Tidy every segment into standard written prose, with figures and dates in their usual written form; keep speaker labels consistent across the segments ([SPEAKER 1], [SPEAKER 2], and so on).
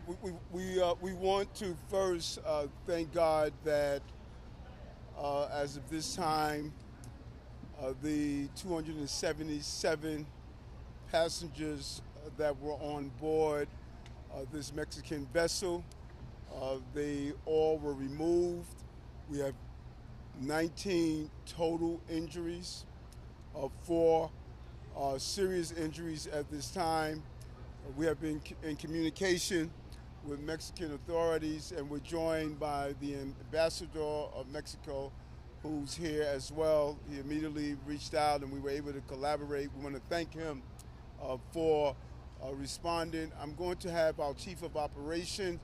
[SPEAKER 1] We want to first thank God that as of this time, the 277 passengers that were on board this Mexican vessel, they all were removed. We have 19 total injuries, 4 serious injuries at this time. We have been in communication with Mexican authorities, and we're joined by the ambassador of Mexico, who's here as well. He immediately reached out and we were able to collaborate. We want to thank him for responding. I'm going to have our chief of operations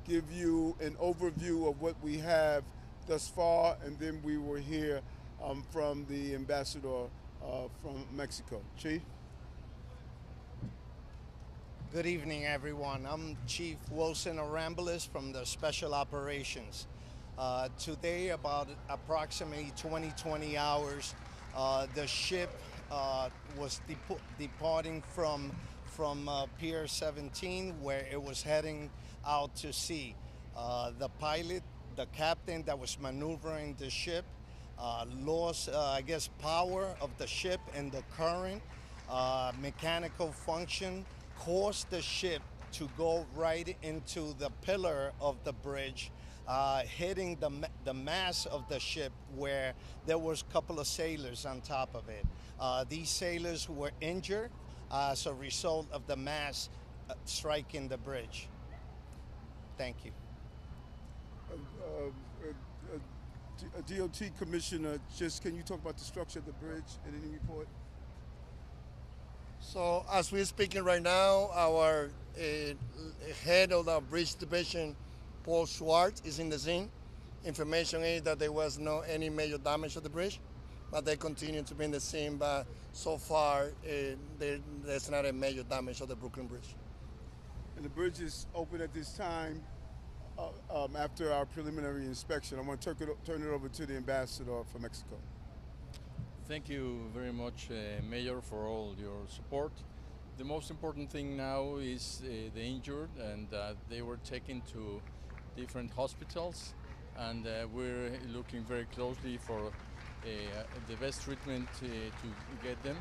[SPEAKER 1] give you an overview of what we have thus far, and then we will hear from the ambassador from Mexico. Chief?
[SPEAKER 2] Good evening, everyone. I'm Chief Wilson Arambulis from the Special Operations. Today, about approximately 20 hours, the ship was departing from Pier 17, where it was heading out to sea. The pilot, the captain that was maneuvering the ship, lost, power of the ship and the current, mechanical function, caused the ship to go right into the pillar of the bridge, hitting the mast of the ship, where there was a couple of sailors on top of it. These sailors were injured as a result of the mast striking the bridge. Thank you.
[SPEAKER 1] DOT Commissioner, just can you talk about the structure of the bridge in any report?
[SPEAKER 3] So as we're speaking right now, our head of the bridge division, Paul Schwartz, is in the scene. Information is that there was no any major damage to the bridge, but they continue to be in the scene. But so far, there's not a major damage of the Brooklyn Bridge.
[SPEAKER 1] And the bridge is open at this time after our preliminary inspection. I want to turn it over to the ambassador for Mexico.
[SPEAKER 4] Thank you very much, Mayor, for all your support. The most important thing now is the injured, and they were taken to different hospitals, and we're looking very closely for the best treatment to get them.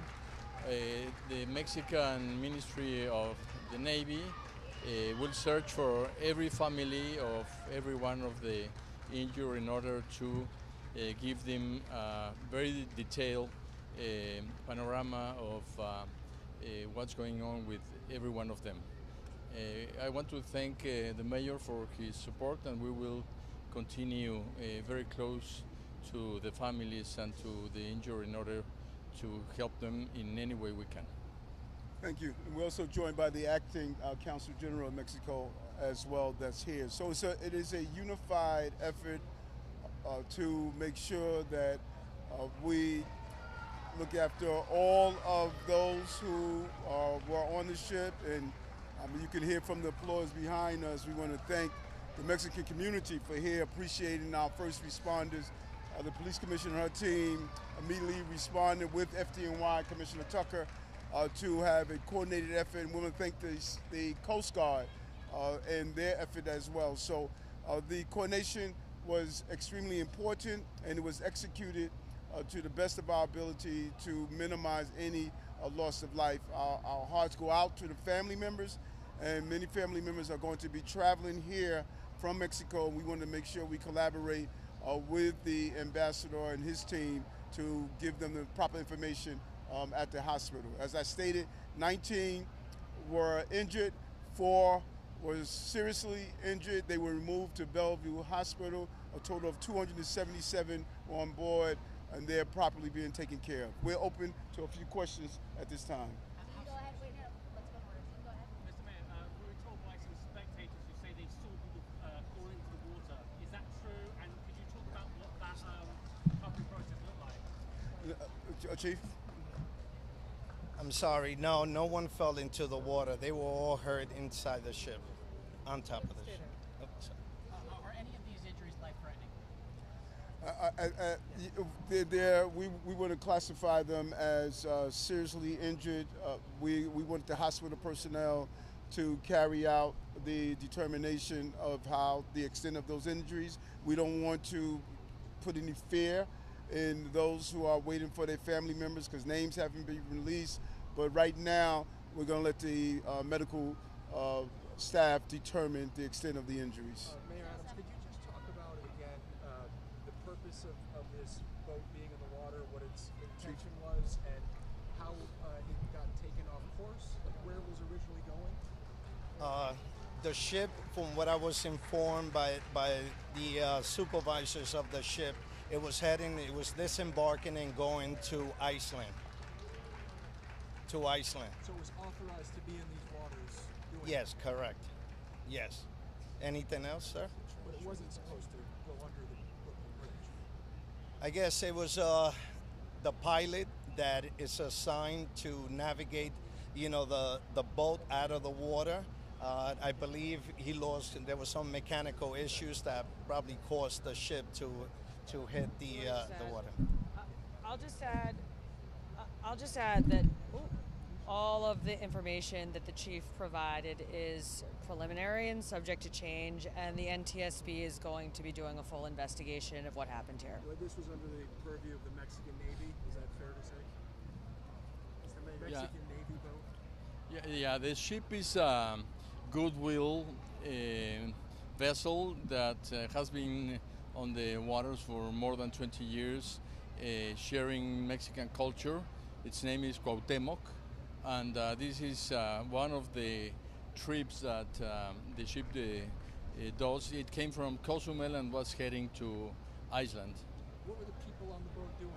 [SPEAKER 4] The Mexican Ministry of the Navy will search for every family of every one of the injured in order to give them a very detailed panorama of what's going on with every one of them. I want to thank the mayor for his support, and we will continue very close to the families and to the injured in order to help them in any way we can.
[SPEAKER 1] Thank you. And we're also joined by the acting Consul General of Mexico as well, that's here. So it is a unified effort to make sure that we look after all of those who were on the ship. And you can hear from the applause behind us. We want to thank the Mexican community for here appreciating our first responders. The police commissioner and her team immediately responded with FDNY Commissioner Tucker to have a coordinated effort. And we want to thank the Coast Guard and their effort as well. So the coordination was extremely important, and it was executed to the best of our ability to minimize any loss of life. Our hearts go out to the family members, and many family members are going to be traveling here from Mexico. We want to make sure we collaborate with the ambassador and his team to give them the proper information at the hospital. As I stated, 19 were injured, 4 was seriously injured. They were removed to Bellevue Hospital. A total of 277 were on board, and they're properly being taken care of. We're open to a few questions at this time.
[SPEAKER 5] Go ahead, wait, no, let's go more. Go ahead.
[SPEAKER 6] Mr. Mayor, we were told by some spectators who say they saw people fall into the water. Is that true? And could you talk about what that recovery process looked like?
[SPEAKER 1] Chief?
[SPEAKER 2] I'm sorry, no one fell into the water. They were all hurt inside the ship, on top of the ship. Oh, sorry.
[SPEAKER 5] Are any of these injuries life-threatening?
[SPEAKER 1] We want to classify them as seriously injured. We want the hospital personnel to carry out the determination of how the extent of those injuries. We don't want to put any fear in those who are waiting for their family members because names haven't been released. But right now, we're going to let the medical staff determine the extent of the injuries.
[SPEAKER 7] Mayor Adams, could you just talk about again the purpose of this boat being in the water, what its intention was, and how it got taken off course, like where it was originally going?
[SPEAKER 2] The ship, from what I was informed by the supervisors of the ship, it was disembarking and going to Iceland. To Iceland.
[SPEAKER 7] So it was authorized to be in these waters doing
[SPEAKER 2] Yes, correct. Yes. Anything else, sir?
[SPEAKER 7] but it wasn't supposed to go under the Brooklyn Bridge.
[SPEAKER 2] I guess it was the pilot that is assigned to navigate, the boat out of the water. I believe there was some mechanical issues that probably caused the ship to hit the water.
[SPEAKER 8] I'll just add that all of the information that the chief provided is preliminary and subject to change, and the NTSB is going to be doing a full investigation of what happened here.
[SPEAKER 7] Well, this was under the purview of the Mexican Navy. Is that fair to say? It's the Mexican Navy boat.
[SPEAKER 4] Yeah. The ship is a goodwill vessel that has been on the waters for more than 20 years, sharing Mexican culture. Its name is Cuauhtemoc, and this is one of the trips that the ship does. It came from Cozumel and was heading to Iceland.
[SPEAKER 7] What were the people on the boat doing?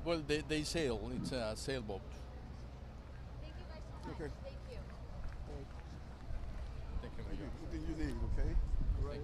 [SPEAKER 7] Were they,
[SPEAKER 4] Well, they sail. It's a sailboat.
[SPEAKER 5] Thank you guys so much.
[SPEAKER 1] Okay.
[SPEAKER 5] Thank you.
[SPEAKER 4] Thank you, Mayor.
[SPEAKER 1] Anything you need, okay?
[SPEAKER 7] right?